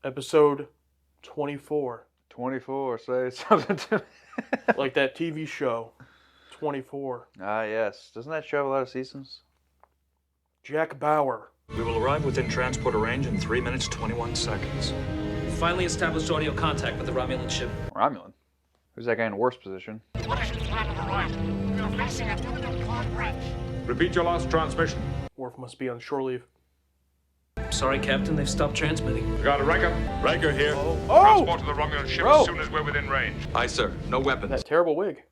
Episode 24. 24, say something to me. Like that TV show, 24. Ah, yes. Doesn't that show have a lot of seasons? Jack Bauer. We will arrive within transporter range in 3 minutes, 21 seconds. Finally established audio contact with the Romulan ship. Romulan? Who's that guy in worse position? Repeat your last transmission. Worf must be on shore leave. Sorry, Captain, they've stopped transmitting. We got a Riker. Riker here. Oh! Transport to the Romulan ship Bro. as soon as we're within range. Aye, sir. No weapons. That terrible wig.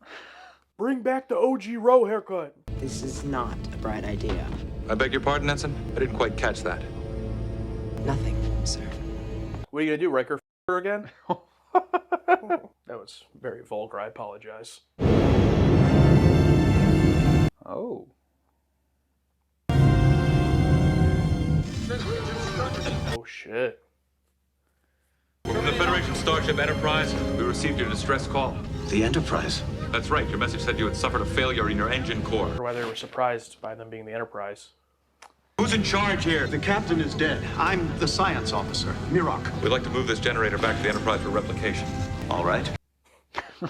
Bring back the OG Rowe haircut. This is not a bright idea. I beg your pardon, Ensign? I didn't quite catch that. Nothing, sir. What are you gonna do, Riker? F her again? That was very vulgar. I apologize. Oh. Oh shit. From the Federation Starship Enterprise, we received your distress call. The Enterprise? That's right. Your message said you had suffered a failure in your engine core. Or why they were surprised by them being the Enterprise. Who's in charge here? The captain is dead. I'm the science officer, Mirok. We'd like to move this generator back to the Enterprise for replication. All right.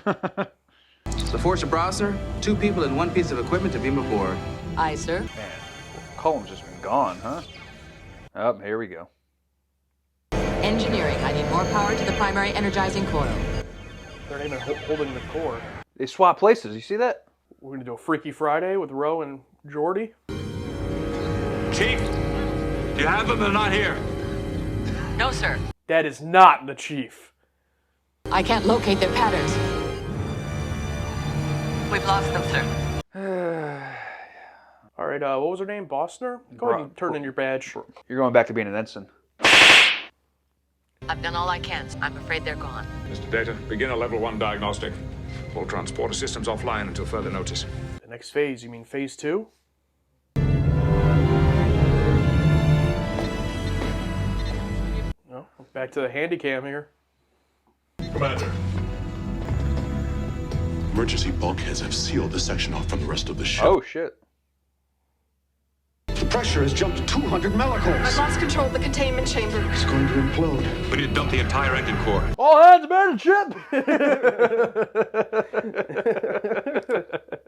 The Force Browser, 2 people and 1 piece of equipment to beam aboard. Aye, sir. Man, Column's just been gone, huh? Oh, here we go. Engineering. I need more power to the primary energizing coil. They're not even holding the core. They swap places, you see that? We're gonna do a Freaky Friday with Roe and Geordi. Chief! Do you have them? They're not here. No, sir. That is not the chief. I can't locate their patterns. We've lost them, sir. All right, what was her name? Bosner? Go ahead and turn in your badge. You're going back to being an ensign. I've done all I can. I'm afraid they're gone. Mr. Data, begin a level 1 diagnostic. All transporter systems offline until further notice. The next phase, you mean phase 2? No, back to the handy cam here. Commander. Emergency bulkheads have sealed the section off from the rest of the ship. Oh, shit. The pressure has jumped 200 I've millicols. lost control of the containment chamber. It's going to implode. We need to dump the entire engine core. All hands aboard the ship!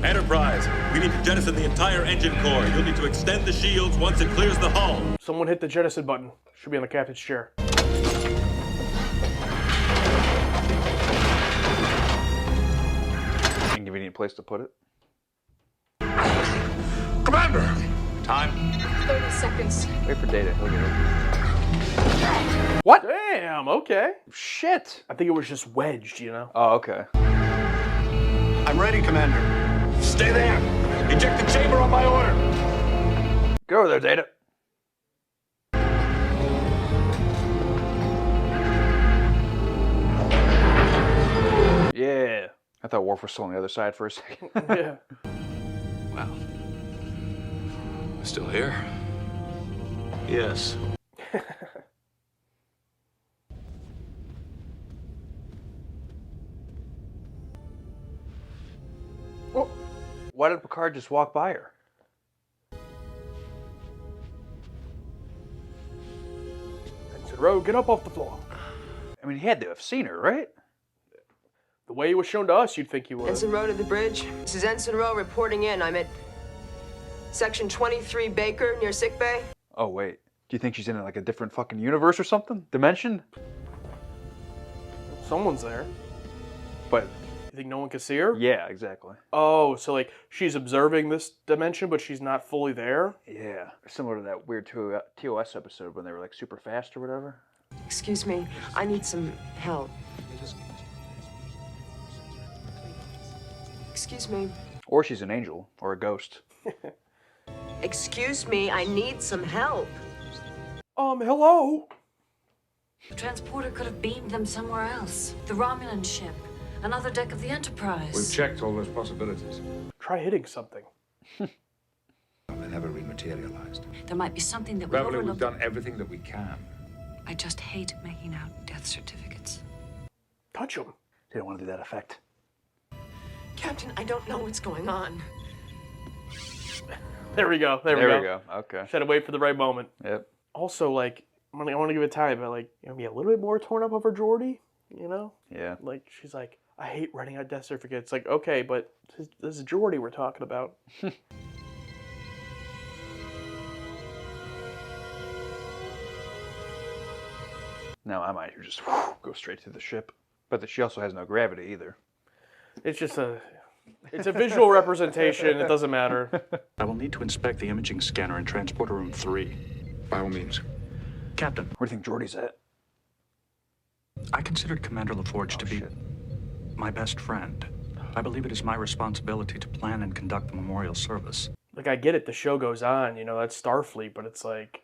Enterprise, we need to jettison the entire engine core. You'll need to extend the shields once it clears the hull. Someone hit the jettison button. Should be on the captain's chair. Inconvenient place to put it. Commander! Time. 30 seconds. Wait for Data. He'll get it. What? Damn, okay. Shit! I think it was just wedged, you know? Oh, okay. I'm ready, Commander. Stay there! Eject the chamber on my order! Get over there, Data. Yeah. I thought Worf was still on the other side for a second. Yeah. Well, we're still here. Yes. Oh, Why did Picard just walk by her? and said, Roe, get up off the floor. I mean, he had to have seen her, right? The way it was shown to us, you'd think he would. Ensign Rowe to the bridge. This is Ensign Rowe reporting in. I'm at Section 23 Baker near sickbay. Oh, wait. Do you think she's in like a different fucking universe or something? Dimension? Someone's there. But, You think no one can see her? yeah, exactly. Oh, so like she's observing this dimension, but she's not fully there? Yeah. Similar to that weird TOS episode when they were like super fast or whatever. Excuse me, I need some help. Excuse me. Or she's an angel or a ghost. Excuse me, I need some help. Hello? The transporter could have beamed them somewhere else. The Romulan ship. Another deck of the Enterprise. We've checked all those possibilities. Try hitting something. They never rematerialized. There might be something that we Beverly, we've overlooked. done everything that we can. I just hate making out death certificates. Touch him. They don't want to do that effect. Captain, I don't know what's going on. There we go. There we go. Okay. Just had to wait for the right moment. Yep. Also, like, I want to give it time, but like, be a little bit more torn up over Geordi, Yeah. Like, she's like, I hate writing out death certificates. Like, okay, but this is Geordi we're talking about. No, I might just go straight to the ship. But she also has no gravity either. It's just it's a visual representation. It doesn't matter. I will need to inspect the imaging scanner in transporter room 3. By all means. Captain. Where do you think Geordi's at? I considered Commander LaForge to be my best friend. I believe it is my responsibility to plan and conduct the memorial service. Like, I get it, the show goes on, that's Starfleet, but it's like,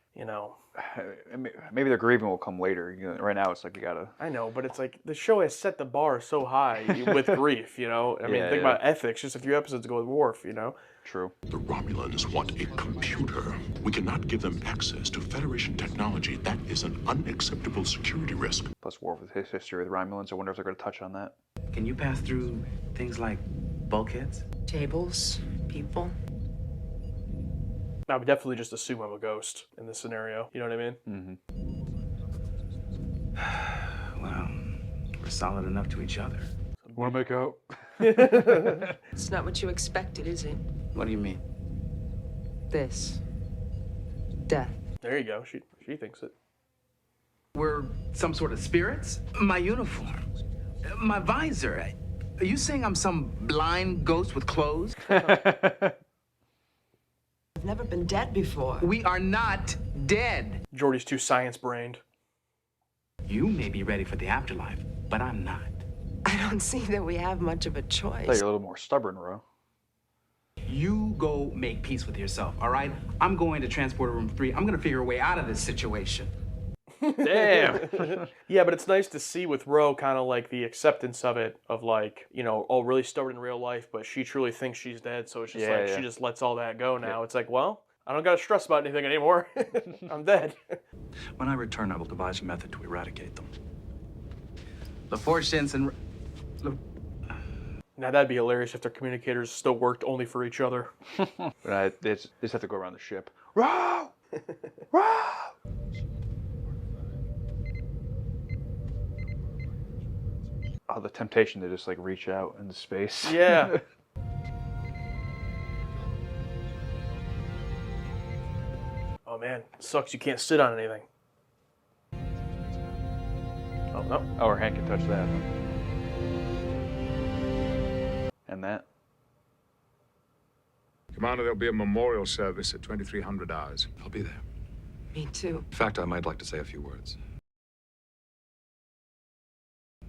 Maybe their grieving will come later. Right now, it's like you gotta... I know, but it's like, the show has set the bar so high with grief, think about ethics, just a few episodes ago with Worf, True. The Romulans want a computer. We cannot give them access to Federation technology. That is an unacceptable security risk. Plus Worf with his history with Romulans. I wonder if they're going to touch on that. Can you pass through things like bulkheads? Tables, people. I would definitely just assume I'm a ghost in this scenario. You know what I mean? Mm-hmm. Well, we're solid enough to each other. Want to make out? It's not what you expected, is it? What do you mean? This. Death. There you go. She thinks it. We're some sort of spirits? My uniform. My visor. Are you saying I'm some blind ghost with clothes? I've never been dead before. We are not dead. Geordi's too science-brained. You may be ready for the afterlife, but I'm not. I don't see that we have much of a I thought choice. you're a little more stubborn, Ro. You go make peace with yourself, all right? I'm going to transporter room 3. I'm gonna figure a way out of this situation. Damn. Yeah, but it's nice to see with Ro kind of like the acceptance of it, of like, really stubborn in real life, but she truly thinks she's dead, so it's just she just lets all that go now. Yeah. It's like, well, I don't gotta stress about anything anymore. I'm dead. When I return, I will devise a method to eradicate them. LaForge sends and... Now that'd be hilarious if their communicators still worked only for each other. They just have to go around the ship. Ro! Ro! Oh, the temptation to just like reach out into space. Yeah. Oh man, sucks you can't sit on anything. Oh no. Oh, or Hank can touch that. And that. Commander, there'll be a memorial service at 2300 hours. I'll be there. Me too. In fact, I might like to say a few words.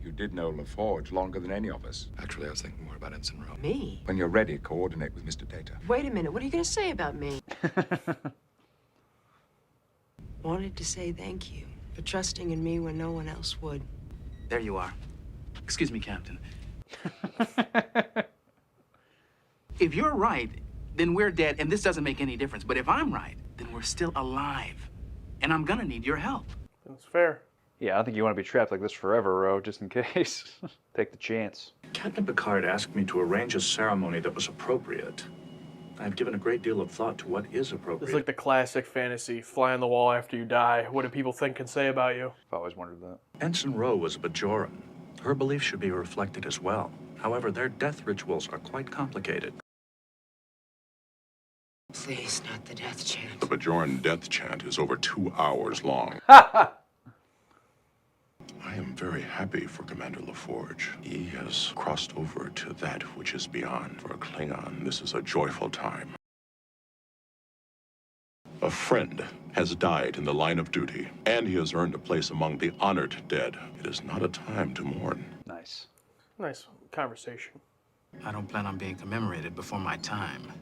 You did know LaForge longer than any of us. Actually, I was thinking more about Ensign Rowe. Me? When you're ready, coordinate with Mr. Data. Wait a minute, what are you going to say about me? Wanted to say thank you for trusting in me when no one else would. There you are. Excuse me, Captain. If you're right, then we're dead, and this doesn't make any difference. But if I'm right, then we're still alive. And I'm gonna need your help. That's fair. Yeah, I don't think you want to be trapped like this forever, Ro, just in case. Take the chance. Captain Picard asked me to arrange a ceremony that was appropriate. I've given a great deal of thought to what is appropriate. It's like the classic fantasy, fly on the wall after you die. What do people think and say about you? I've always wondered that. Ensign Rowe was a Bajoran. Her beliefs should be reflected as well. However, their death rituals are quite complicated. Please, not the death chant. The Bajoran death chant is over 2 hours long. I am very happy for Commander LaForge. He has crossed over to that which is beyond. For a Klingon, this is a joyful time. A friend has died in the line of duty, and he has earned a place among the honored dead. It is not a time to mourn. Nice. Nice conversation. I don't plan on being commemorated before my time.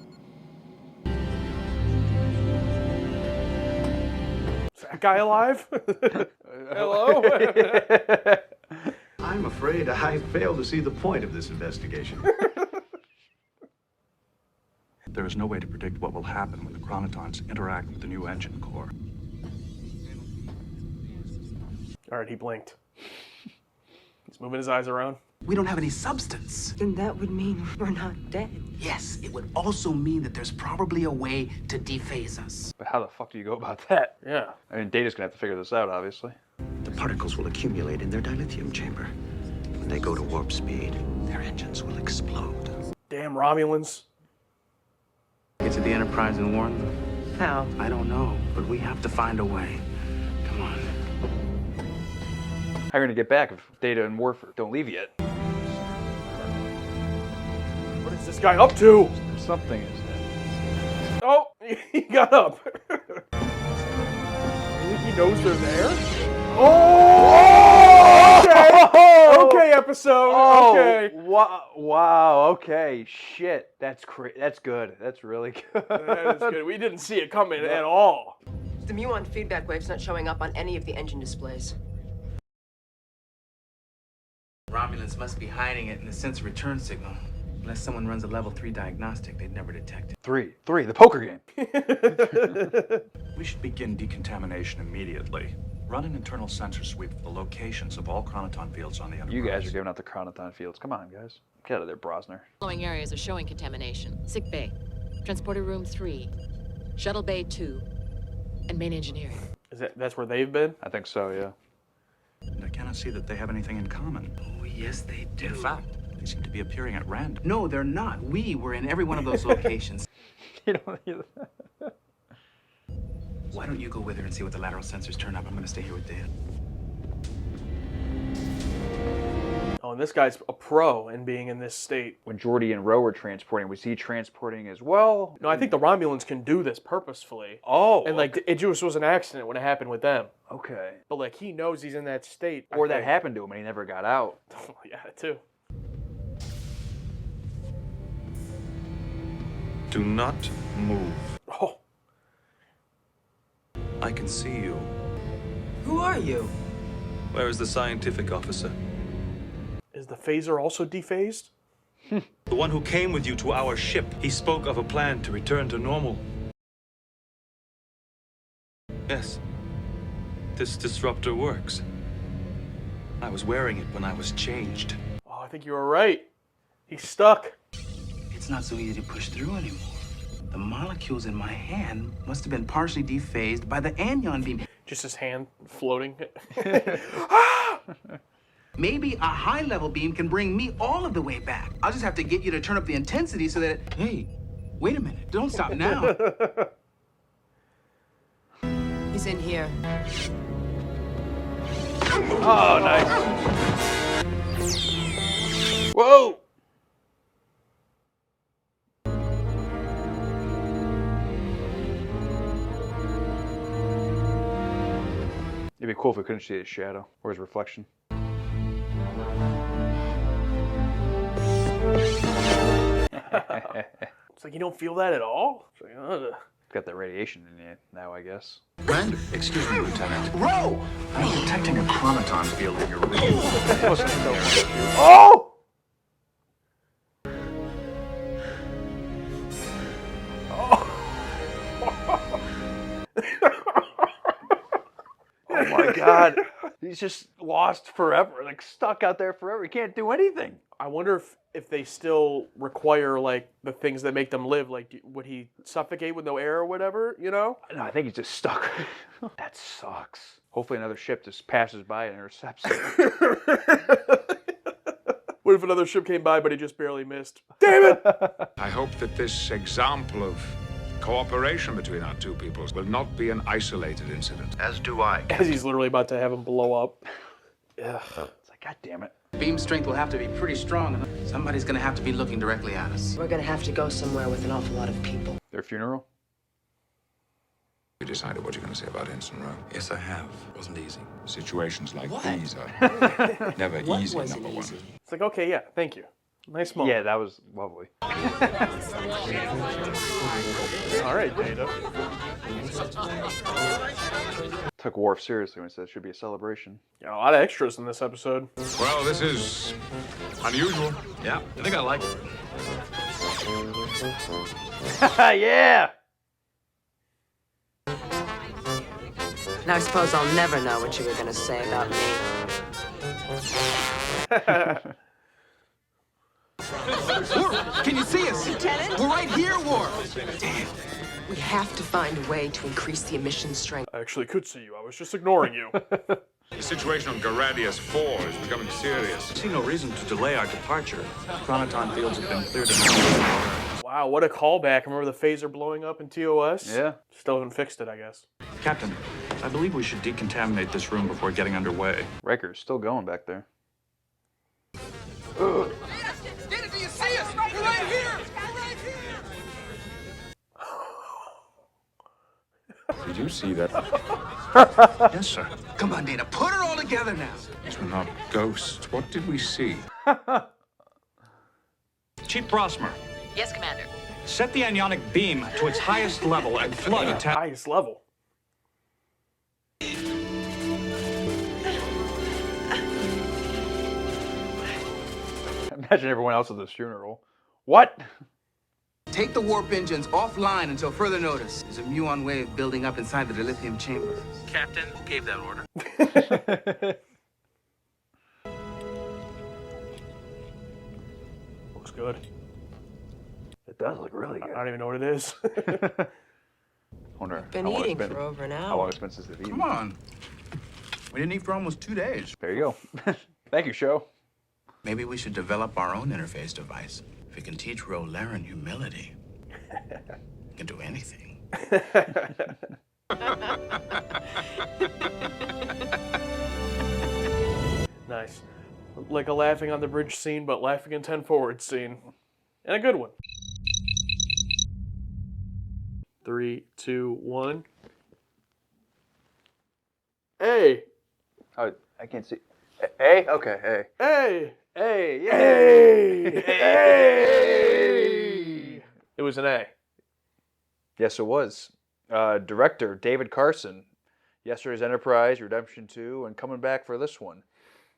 Is that guy alive? Hello? I'm afraid I fail to see the point of this investigation. There is no way to predict what will happen when the chronotons interact with the new engine core. All right, he blinked. He's moving his eyes around. we don't have any substance. Then that would mean we're not dead. Yes, it would also mean that there's probably a way to dephase us. But how the fuck do you go about that? Yeah. I mean, Data's gonna have to figure this out, obviously. The particles will accumulate in their dilithium chamber. When they go to warp speed, their engines will explode. Damn Romulans. Get to the Enterprise and warn them? How? I don't know, but we have to find a way. Come on. How are you gonna get back if Data and Worf don't leave yet? What is this guy up to? Something is there. Oh, he got up. You think he knows they're there? Oh! Okay. Okay, episode. Okay. Wow. Okay. Shit. That's That's good. That's really good. That is good. We didn't see it coming at all. The muon feedback wave's not showing up on any of the engine displays. Romulans must be hiding it in the sensor return signal. Unless someone runs a level 3 diagnostic, they'd never detect it. Three. The poker game. We should begin decontamination immediately. Run an internal sensor sweep for the locations of all chronoton fields on the Enterprise. You guys are giving out the chronoton fields. Come on, guys. Get out of there, Brosner. Following areas are showing contamination. Sick bay, transporter room 3, shuttle bay 2, and main engineering. That's where they've been? I think so, yeah. And I cannot see that they have anything in common. Oh, yes, they do. In fact, they seem to be appearing at random. No, they're not. We were in every one of those locations. Why don't you go with her and see what the lateral sensors turn up? I'm going to stay here with Dan. Oh, and this guy's a pro in being in this state. When Geordi and Ro were transporting, was he transporting as well? No, I think the Romulans can do this purposefully. Oh. And like, it just was an accident when it happened with them. Okay. But like, he knows he's in that state. Or that happened to him and he never got out. Oh, yeah, too. Do not move. Oh. I can see you. Who are you? Where is the scientific officer? Is the phaser also dephased? The one who came with you to our ship. He spoke of a plan to return to normal. Yes. This disruptor works. I was wearing it when I was changed. Oh, I think you were right. He's stuck. It's not so easy to push through anymore. The molecules in my hand must have been partially dephased by the anion beam. Just his hand floating. Maybe a high-level beam can bring me all of the way back. I'll just have to get you to turn up the intensity so that... Hey, wait a minute. Don't stop now. He's in here. Oh, nice. Whoa! It'd be cool if we couldn't see his shadow or his reflection. It's like, you don't feel that at all? It's like, ugh. It's got that radiation in it now, I guess. Commander, excuse me, Lieutenant. Ro! I'm detecting a chronoton field in your room. Oh! Oh my God. He's just lost forever, like stuck out there forever. He can't do anything. I wonder if they still require, like, the things that make them live. Like, would he suffocate with no air or whatever, you know? No, I think he's just stuck. That sucks. Hopefully another ship just passes by and intercepts him. What if another ship came by but he just barely missed? Damn it! I hope that this example of cooperation between our two peoples will not be an isolated incident. As do I. As he's literally about to have him blow up. Ugh. It's like, God damn it. Beam strength will have to be pretty strong. Somebody's gonna have to be looking directly at us. We're gonna have to go somewhere with an awful lot of people. Their funeral? You decided what you're going to say about Ensign Rowe? Yes, I have. It wasn't easy. Situations like What? these are never What easy, wasn't number one. easy? It's like, okay, yeah, thank you. Nice moment. Yeah, that was lovely. All right, Data. Took Worf seriously when he said it should be a celebration. Yeah, a lot of extras in this episode. Well, this is unusual. Yeah, I think I like it. Yeah! Now I suppose I'll never know what you were gonna say about me. Worf, can you see us? Lieutenant? We're right here, Worf. Damn. We have to find a way to increase the emission strength. I actually could see you. I was just ignoring you. The situation on Garadius 4 is becoming serious. I see no reason to delay our departure. Chronoton fields have been cleared enough. Wow, what a callback. Remember the phaser blowing up in TOS? Yeah. Still haven't fixed it, I guess. Captain, I believe we should decontaminate this room before getting underway. Riker's still going back there. Do you see us? We're right here. Did you see that? Yes, sir. Come on, Data. Put it all together now. These were not ghosts. What did we see? Chief Brosmer, Yes, Commander. set the anionic beam to its highest level and flood a Highest level. Imagine everyone else at this funeral. What? Take the warp engines offline until further notice. There's a muon wave building up inside the dilithium chamber. Captain, who gave that order? Looks good. It does look really I good. don't even know what it is. Wonder Been how long it's eating been- for over an How hour. long it's been since they've eaten. Come on. We didn't eat for almost 2 days. There you go. Thank you, show. Maybe we should develop our own interface device. If we can teach Ro Laren humility, we can do anything. Nice. Like a laughing on the bridge scene, but laughing in 10 forward scene. And a good one. 3, 2, 1. Hey! Oh, I can't see. A? Okay, A. Hey! Hey! Hey! Hey! It was an A. Yes, it was. Director David Carson. Yesterday's Enterprise, Redemption 2, and coming back for this one.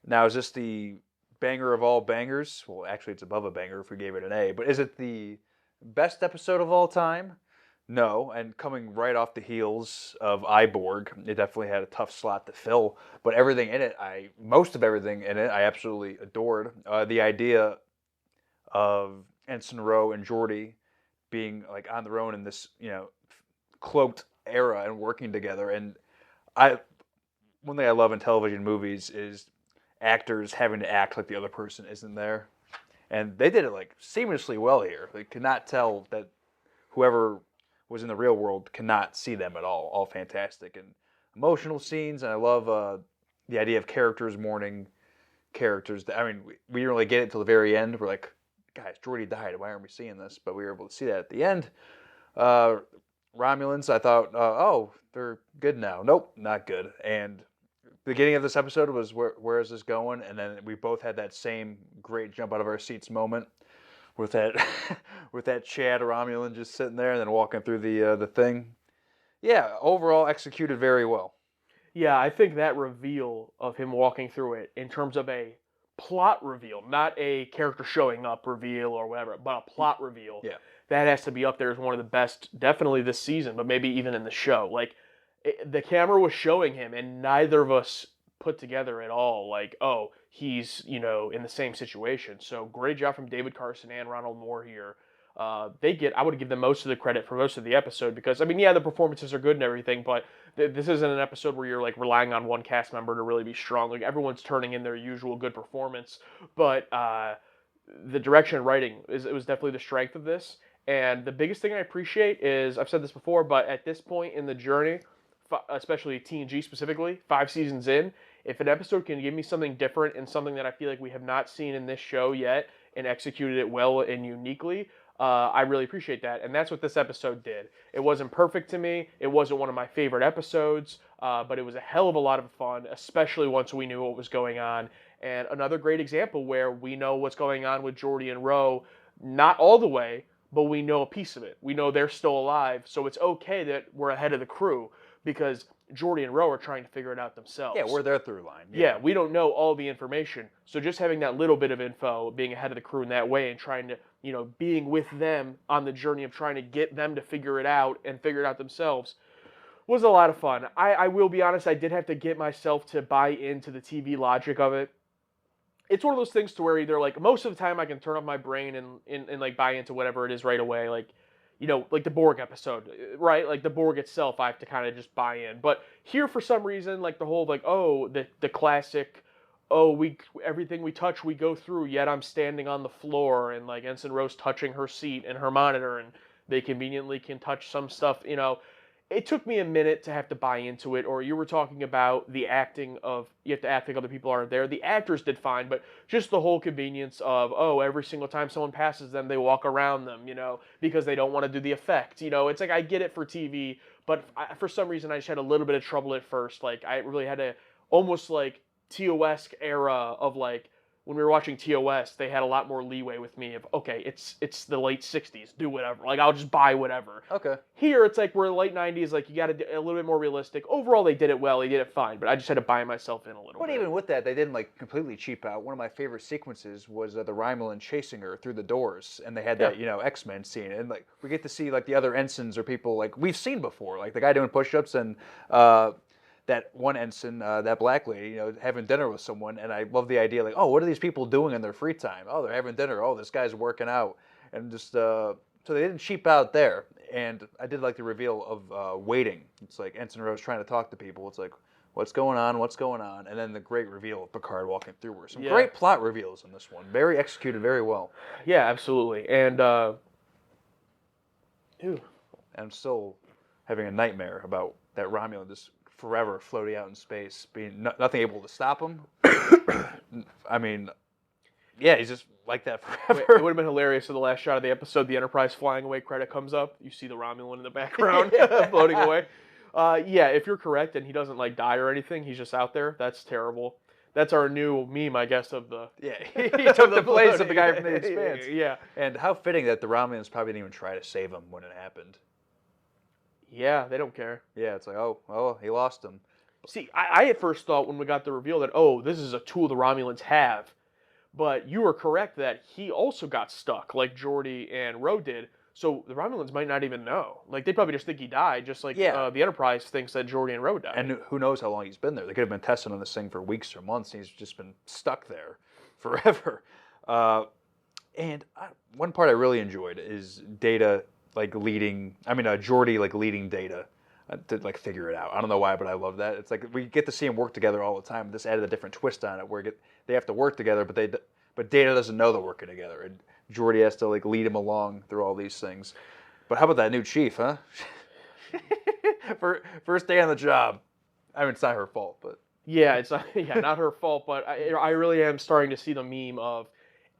Now, is this the banger of all bangers? Well, actually, it's above a banger if we gave it an A. But is it the best episode of all time? No. And coming right off the heels of Iborg, it definitely had a tough slot to fill. But everything in it, most of everything in it, I absolutely adored. The idea of Ensign Ro and Geordi being like on their own in this, cloaked era and working together. And one thing I love in television movies is actors having to act like the other person isn't there. And they did it like seamlessly well here. They could not tell that whoever was in the real world cannot see them at all. All fantastic and emotional scenes. And I love the idea of characters mourning characters. I mean, we didn't really get it till the very end. We're like, guys, Geordi died. Why aren't we seeing this? But we were able to see that at the end. Romulans, I thought, oh, they're good now. Nope, not good. And the beginning of this episode was, where is this going? And then we both had that same great jump out of our seats moment with that with that Chad Romulan just sitting there and then walking through the thing. Yeah, overall executed very well. Yeah, I think that reveal of him walking through it in terms of a plot reveal, not a character showing up reveal or whatever, but a plot reveal. Yeah. That has to be up there as one of the best, definitely this season, but maybe even in the show. Like, the camera was showing him, and neither of us put together at all, like, oh, he's, in the same situation. So, great job from David Carson and Ronald Moore here. I would give them most of the credit for most of the episode because, the performances are good and everything, but this isn't an episode where you're, like, relying on one cast member to really be strong. Like, everyone's turning in their usual good performance, but the direction and writing, it was definitely the strength of this. And the biggest thing I appreciate is, I've said this before, but at this point in the journey, especially TNG specifically, 5 seasons in, if an episode can give me something different and something that I feel like we have not seen in this show yet and executed it well and uniquely, I really appreciate that. And that's what this episode did. It wasn't perfect to me. It wasn't one of my favorite episodes, but it was a hell of a lot of fun, especially once we knew what was going on. And another great example where we know what's going on with Geordi and Ro, not all the way, but we know a piece of it. We know they're still alive, so it's okay that we're ahead of the crew because Geordi and Ro are trying to figure it out themselves. Yeah, we're their through line. Yeah, we don't know all the information. So just having that little bit of info, being ahead of the crew in that way and trying to, being with them on the journey of trying to get them to figure it out and figure it out themselves was a lot of fun. I will be honest, I did have to get myself to buy into the TV logic of it. It's one of those things to where either like most of the time I can turn off my brain and like buy into whatever it is right away. Like, like the Borg episode, right? Like the Borg itself, I have to kind of just buy in. But here, for some reason, like the whole like, oh, the classic, oh, everything we touch we go through. Yet I'm standing on the floor, and like Ensign Rose touching her seat and her monitor, and they conveniently can touch some stuff. It took me a minute to have to buy into it. Or you were talking about the acting of, you have to act like other people aren't there. The actors did fine, but just the whole convenience of, oh, every single time someone passes them, they walk around them, because they don't want to do the effect. It's like I get it for TV, but for some reason I just had a little bit of trouble at first. Like I really had to almost like TOS era of like, when we were watching TOS, they had a lot more leeway with me of, okay, it's the late 60s, do whatever. Like, I'll just buy whatever. Okay. Here, it's like we're in the late 90s, like, you got to do a little bit more realistic. Overall, they did it well. They did it fine, but I just had to buy myself in a little But bit. even with that, they didn't, like, completely cheap out. One of my favorite sequences was the Romulan chasing her through the doors, and they had that, X-Men scene. And, like, we get to see, like, the other ensigns or people, like, we've seen before. Like, the guy doing push-ups and... that one ensign, that black lady, having dinner with someone, and I love the idea, like, oh, what are these people doing in their free time? Oh, they're having dinner. Oh, this guy's working out, and just so they didn't cheap out there. And I did like the reveal of waiting. It's like Ensign Rose trying to talk to people. It's like, what's going on? What's going on? And then the great reveal of Picard walking through her. Some great plot reveals in this one. Very executed, very well. Yeah, absolutely. And I'm still having a nightmare about that Romulan just forever floating out in space, being nothing able to stop him. I mean, yeah, he's just like that forever. It would have been hilarious in the last shot of the episode, the Enterprise flying away credit comes up, you see the Romulan in the background floating away. Yeah, if you're correct and he doesn't like die or anything, he's just out there, that's terrible. That's our new meme, I guess, of the... Yeah, he took the place of the guy from The Expanse. Yeah. And how fitting that the Romulans probably didn't even try to save him when it happened. Yeah, they don't care. Yeah, it's like, oh, he lost him. See, I at first thought when we got the reveal that, oh, this is a tool the Romulans have. But you were correct that he also got stuck, like Geordi and Ro did. So the Romulans might not even know. Like, they probably just think he died, just like the Enterprise thinks that Geordi and Ro died. And who knows how long he's been there. They could have been testing on this thing for weeks or months, and he's just been stuck there forever. And one part I really enjoyed is Data... like Geordi like leading Data to like figure it out. I don't know why, but I love that. It's like we get to see them work together all the time. This added a different twist on it where they have to work together, but Data doesn't know they're working together, and Geordi has to like lead him along through all these things. But how about that new chief, huh? First day on the job. I mean, it's not her fault, but yeah, it's not her fault. But I really am starting to see the meme of.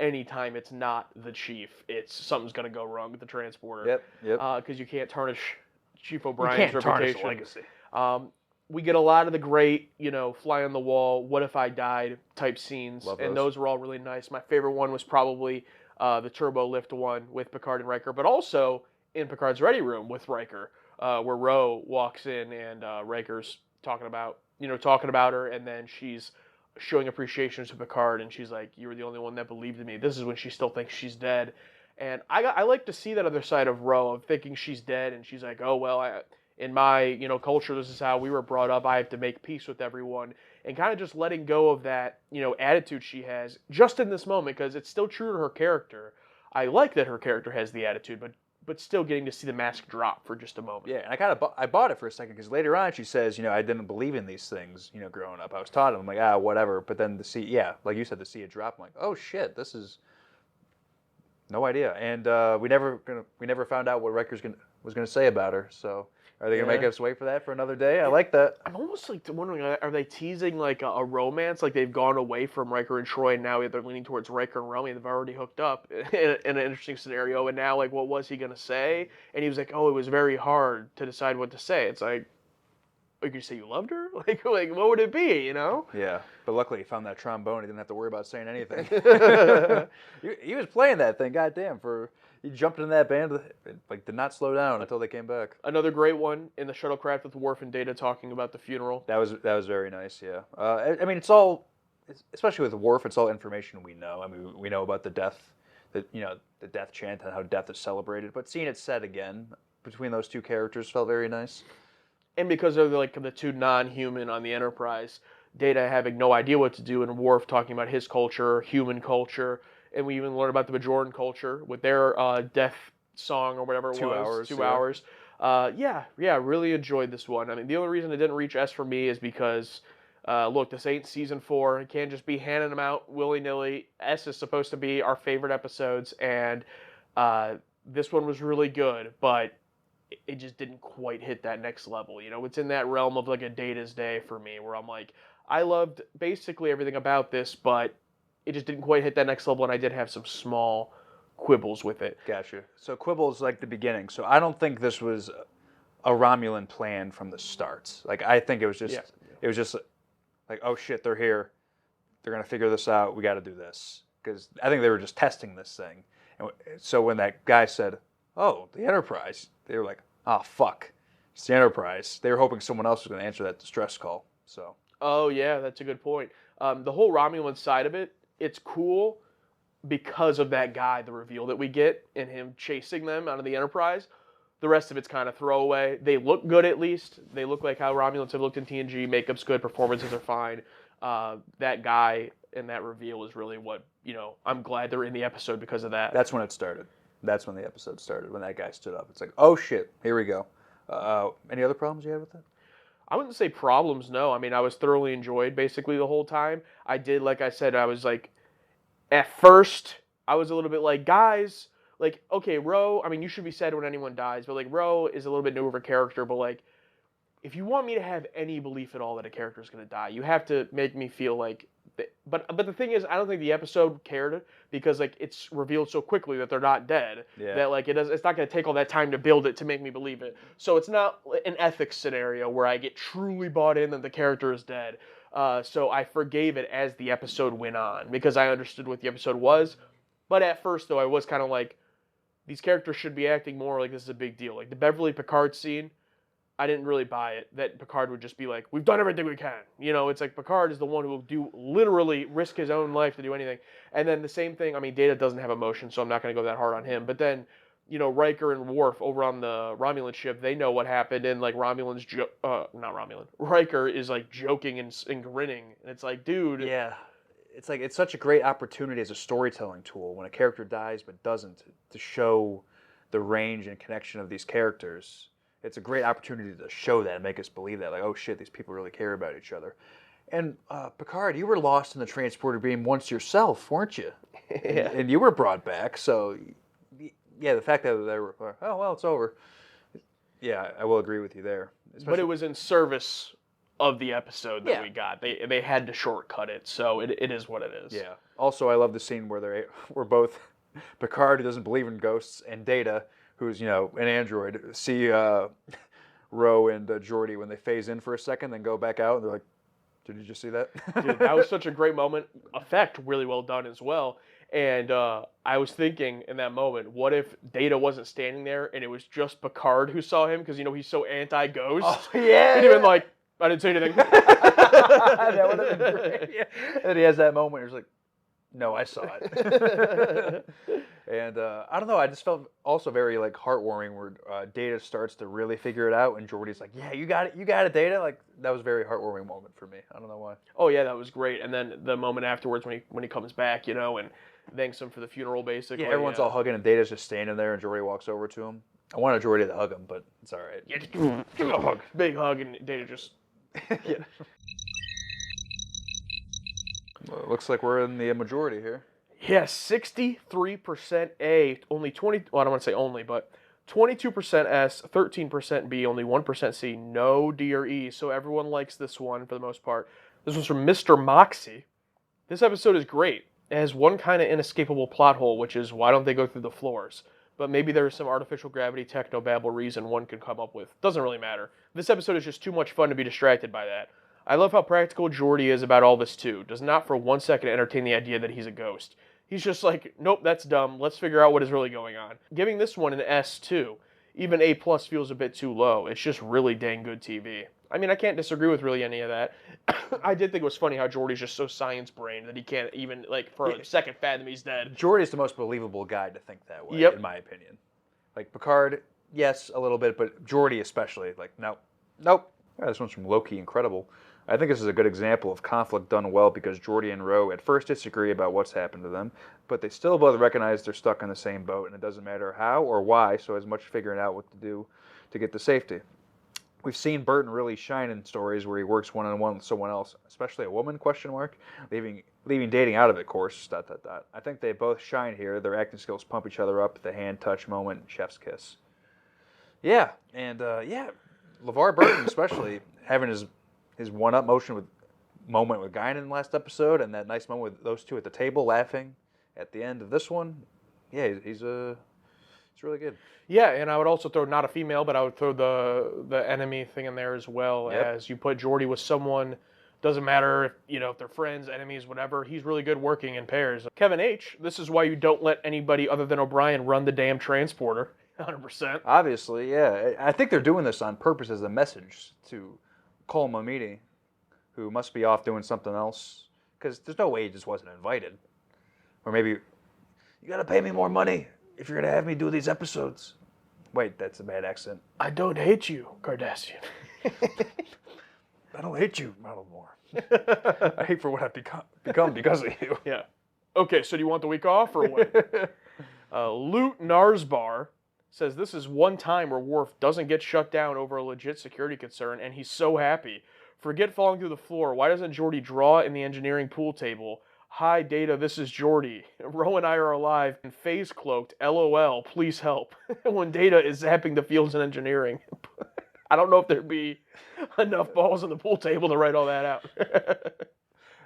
Anytime it's not the chief, it's something's going to go wrong with the transporter. Yep. Because you can't tarnish Chief O'Brien's reputation. Tarnish legacy. We get a lot of the great, fly on the wall, what if I died type scenes. Love and those were all really nice. My favorite one was probably the turbo lift one with Picard and Riker, but also in Picard's ready room with Riker, where Ro walks in and Riker's talking about her, and then she's showing appreciation to Picard, and she's like, "You were the only one that believed in me." This is when she still thinks she's dead, and I like to see that other side of Ro of thinking she's dead, and she's like, "Oh well, in my culture, this is how we were brought up. I have to make peace with everyone," and kind of just letting go of that attitude she has just in this moment because it's still true to her character. I like that her character has the attitude, but still getting to see the mask drop for just a moment. Yeah, and I bought it for a second because later on she says, I didn't believe in these things, growing up. I was taught them. I'm like, whatever. But then like you said, to see it drop, I'm like, oh shit, this is no idea. And we never found out what Riker was gonna say about her. So are they gonna make us wait for that for another day? I like that. I'm almost like wondering, are they teasing like a romance? Like they've gone away from Riker and Troy, and now they're leaning towards Riker and Romy. They've already hooked up in an interesting scenario. And now, like, what was he gonna say? And he was like, "Oh, it was very hard to decide what to say." It's like, you could say you loved her? Like what would it be? Yeah, but luckily he found that trombone. He didn't have to worry about saying anything. he was playing that thing, goddamn. He jumped in that band, like did not slow down until they came back. Another great one in the shuttlecraft with Worf and Data talking about the funeral. That was very nice. Yeah, I mean it's all, especially with Worf, it's all information we know. I mean we know about the death, the death chant and how death is celebrated. But seeing it said again between those two characters felt very nice. And because they're like the two non-human on the Enterprise, Data having no idea what to do, and Worf talking about his culture, human culture, and we even learn about the Bajoran culture with their death song or whatever it 2 was. hours, 2 yeah. hours. Yeah, really enjoyed this one. I mean, the only reason it didn't reach S for me is because, look, this ain't season 4. It can't just be handing them out willy-nilly. S is supposed to be our favorite episodes, and this one was really good, but it just didn't quite hit that next level. You know, it's in that realm of like a Data's Day for me, where I'm like, I loved basically everything about this, but it just didn't quite hit that next level, and I did have some small quibbles with it. Gotcha. So quibbles like the beginning. So I don't think this was a Romulan plan from the start. Like I think it was just like, oh shit, they're here. They're gonna figure this out. We got to do this, because I think they were just testing this thing. And so when that guy said, "Oh, the Enterprise," they were like, "Oh fuck, it's the Enterprise." They were hoping someone else was going to answer that distress call. So. Oh yeah, that's a good point. The whole Romulan side of it, it's cool because of that guy, the reveal that we get, and him chasing them out of the Enterprise. The rest of it's kind of throwaway. They look good at least. They look like how Romulans have looked in TNG. Makeup's good, performances are fine. That guy and that reveal is really what, I'm glad they're in the episode because of that. That's when it started. That's when the episode started, when that guy stood up. It's like, oh shit, here we go. Any other problems you had with that? I wouldn't say problems, no. I mean, I was thoroughly enjoyed basically the whole time. I did, like I said, I was like, at first, I was a little bit like, guys, like, okay, Ro, I mean, you should be sad when anyone dies, but like, Ro is a little bit newer of a character, but like, if you want me to have any belief at all that a character is going to die, you have to make me feel like, but the thing is, I don't think the episode cared, because like it's revealed so quickly that they're not dead, that like it's not going to take all that time to build it to make me believe it. So it's not an ethics scenario where I get truly bought in that the character is dead. So I forgave it as the episode went on, because I understood what the episode was. But at first, though, I was kind of like, these characters should be acting more like this is a big deal. Like the Beverly Picard scene, I didn't really buy it, that Picard would just be like, we've done everything we can. It's like Picard is the one who will literally risk his own life to do anything. And then the same thing, I mean, Data doesn't have emotion, so I'm not going to go that hard on him. But then, Riker and Worf over on the Romulan ship, they know what happened, and like Riker is like joking and grinning. And it's like, dude. Yeah. It's like, it's such a great opportunity as a storytelling tool when a character dies but doesn't, to show the range and connection of these characters. It's a great opportunity to show that and make us believe that. Like, oh shit, these people really care about each other. And Picard, you were lost in the transporter beam once yourself, weren't you? Yeah. And you were brought back, so yeah, the fact that they were, oh well, it's over. Yeah, I will agree with you there. But it was in service of the episode that we got. They had to shortcut it, so it is what it is. Yeah. Also, I love the scene where we're both Picard, who doesn't believe in ghosts, and Data, who's, an android, see Ro and Geordi when they phase in for a second, then go back out, and they're like, did you just see that? Dude, that was such a great moment. Effect really well done as well. And I was thinking in that moment, what if Data wasn't standing there and it was just Picard who saw him? Because, he's so anti-ghost. Oh, yeah. He'd have been like, I didn't say anything. That would have been great. Yeah. And he has that moment where he's like, no, I saw it. And I don't know, I just felt also very like heartwarming where Data starts to really figure it out, and Geordi's like, yeah, you got it, Data. Like, that was a very heartwarming moment for me. I don't know why. Oh yeah, that was great. And then the moment afterwards when he comes back, and thanks him for the funeral, basically. Yeah, everyone's all hugging, and Data's just standing there, and Geordi walks over to him. I wanted Geordi to hug him, but it's all right. Yeah, just give him a hug. Big hug, and Data just... Yeah. Well, it looks like we're in the majority here. Yeah, 63% A, only 20, well, I don't want to say only, but 22% S, 13% B, only 1% C, no D or E, so everyone likes this one for the most part. This was from Mr. Moxie. This episode is great. It has one kind of inescapable plot hole, which is why don't they go through the floors? But maybe there's some artificial gravity technobabble reason one could come up with. Doesn't really matter. This episode is just too much fun to be distracted by that. I love how practical Geordi is about all this too. Does not for 1 second entertain the idea that he's a ghost. He's just like, nope, that's dumb. Let's figure out what is really going on. Giving this one an S too. Even A+ feels a bit too low. It's just really dang good TV. I mean, I can't disagree with really any of that. I did think it was funny how Geordi's just so science-brained that he can't even, like, for a second fathom he's dead. Geordi's the most believable guy to think that way, Yep. in my opinion. Like, Picard, yes, a little bit, but Geordi especially, like, nope. Yeah, this one's from Loki Incredible. I think this is a good example of conflict done well because Geordi and Ro at first disagree about what's happened to them, but they still both recognize they're stuck in the same boat, and it doesn't matter how or why, so as much figuring out what to do to get to safety. We've seen Burton really shine in stories where he works one-on-one with someone else, especially a woman, leaving dating out of it, of course, ... I think they both shine here. Their acting skills pump each other up, the hand touch moment, chef's kiss. Yeah, and LeVar Burton especially, having his one-up moment with Guinan last episode, and that nice moment with those two at the table laughing at the end of this one. Yeah, he's really good. Yeah, and I would also throw not a female, but I would throw the enemy thing in there as well. Yep. As you put Geordi with someone, doesn't matter if if they're friends, enemies, whatever. He's really good working in pairs. Kevin H. This is why you don't let anybody other than O'Brien run the damn transporter. 100%. Obviously, yeah. I think they're doing this on purpose as a message to Cole Mamidi, who must be off doing something else, because there's no way he just wasn't invited. Or maybe, you gotta pay me more money if you're gonna have me do these episodes. Wait, that's a bad accent. I don't hate you, Kardashian. I don't hate you, Marilyn. I hate for what I've become because of you. Yeah. Okay, so do you want the week off or what? Loot Narsbar says this is one time where Worf doesn't get shut down over a legit security concern, and he's so happy. Forget falling through the floor. Why doesn't Geordi draw in the engineering pool table? Hi, Data, this is Geordi. Ro and I are alive and phase cloaked. LOL, please help. When Data is zapping the fields in engineering. I don't know if there'd be enough balls on the pool table to write all that out.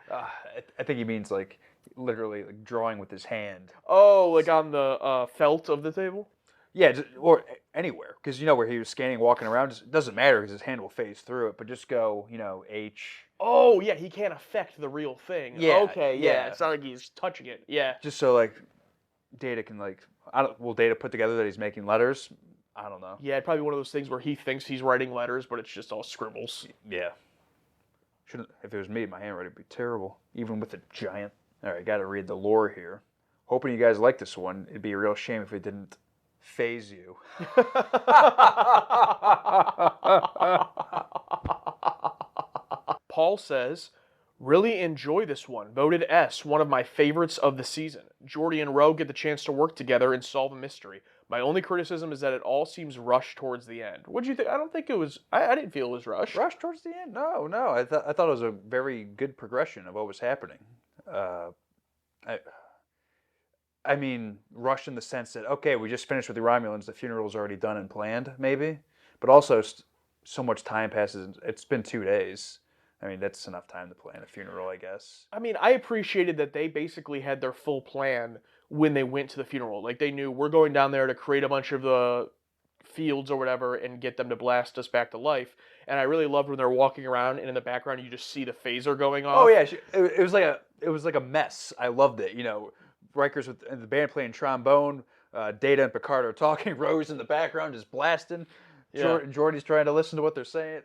I think he means like literally like drawing with his hand. Oh, like on the felt of the table? Yeah, or anywhere, because where he was scanning, walking around, it doesn't matter because his hand will phase through it. But just go, H. Oh yeah, he can't affect the real thing. Yeah, okay, yeah. yeah. It's not like he's touching it. Yeah. Just so like, Data can will Data put together that he's making letters? I don't know. Yeah, it'd probably be one of those things where he thinks he's writing letters, but it's just all scribbles. Yeah. If it was me, my handwriting would be terrible, even with a giant. All right, got to read the lore here. Hoping you guys like this one. It'd be a real shame if it didn't phase you. Paul says, really enjoy this one. Voted S, one of my favorites of the season. Geordi and Ro get the chance to work together and solve a mystery. My only criticism is that it all seems rushed towards the end. What do you think? I don't think it was. I didn't feel it was rushed. Rushed towards the end? No. I thought it was a very good progression of what was happening. I mean, rushed in the sense that, okay, we just finished with the Romulans, the funeral's already done and planned, maybe. But also, so much time passes. It's been 2 days. I mean, that's enough time to plan a funeral, I guess. I mean, I appreciated that they basically had their full plan when they went to the funeral. Like, they knew we're going down there to create a bunch of the fields or whatever and get them to blast us back to life. And I really loved when they're walking around and in the background you just see the phaser going off. Oh yeah, it was like a mess. I loved it. Riker's with the band playing trombone. Data and Picard are talking. Rose in the background just blasting. Yeah. Geordi's trying to listen to what they're saying.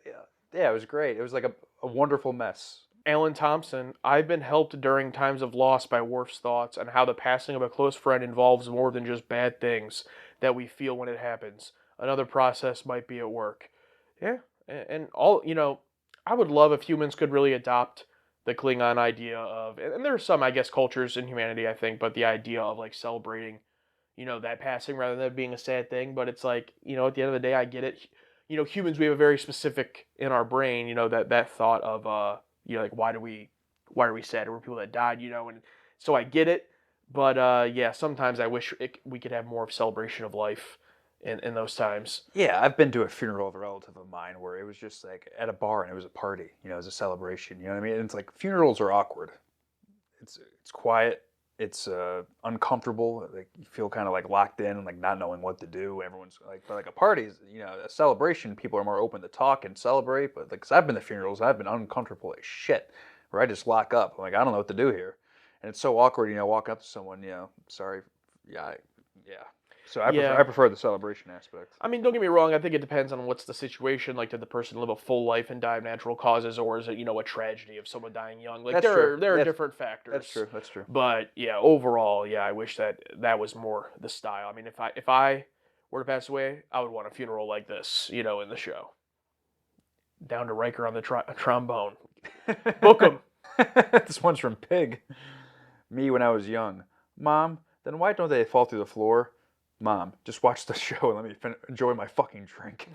Yeah, it was great. It was like a wonderful mess. Alan Thompson, I've been helped during times of loss by Worf's thoughts and how the passing of a close friend involves more than just bad things that we feel when it happens. Another process might be at work. Yeah, and all, I would love if humans could really adopt the Klingon idea of, and there are some, I guess, cultures in humanity, I think, but the idea of like celebrating, that passing rather than it being a sad thing. But it's like, at the end of the day, I get it. Humans, we have a very specific in our brain, that thought of, like why are we sad? There were people that died, and so I get it. But yeah, sometimes I wish we could have more of celebration of life in those times. Yeah, I've been to a funeral of a relative of mine where it was just like at a bar and it was a party, it was a celebration. You know what I mean? And it's like funerals are awkward. It's quiet. It's uncomfortable. Like you feel kind of like locked in and like not knowing what to do. Everyone's like, but like a party is, a celebration. People are more open to talk and celebrate. But like, 'cause I've been to funerals, I've been uncomfortable as shit, where I just lock up. I'm like, I don't know what to do here, and it's so awkward. Walk up to someone, sorry, yeah. So I prefer the celebration aspect. I mean, don't get me wrong. I think it depends on what's the situation. Like, did the person live a full life and die of natural causes, or is it, a tragedy of someone dying young? Like, there are different factors. That's true. But yeah, overall, I wish that was more the style. I mean, if I were to pass away, I would want a funeral like this, in the show. Down to Riker on the trombone. Book him. This one's from Pig. Me when I was young. Mom, then why don't they fall through the floor? Mom, just watch the show and let me enjoy my fucking drink.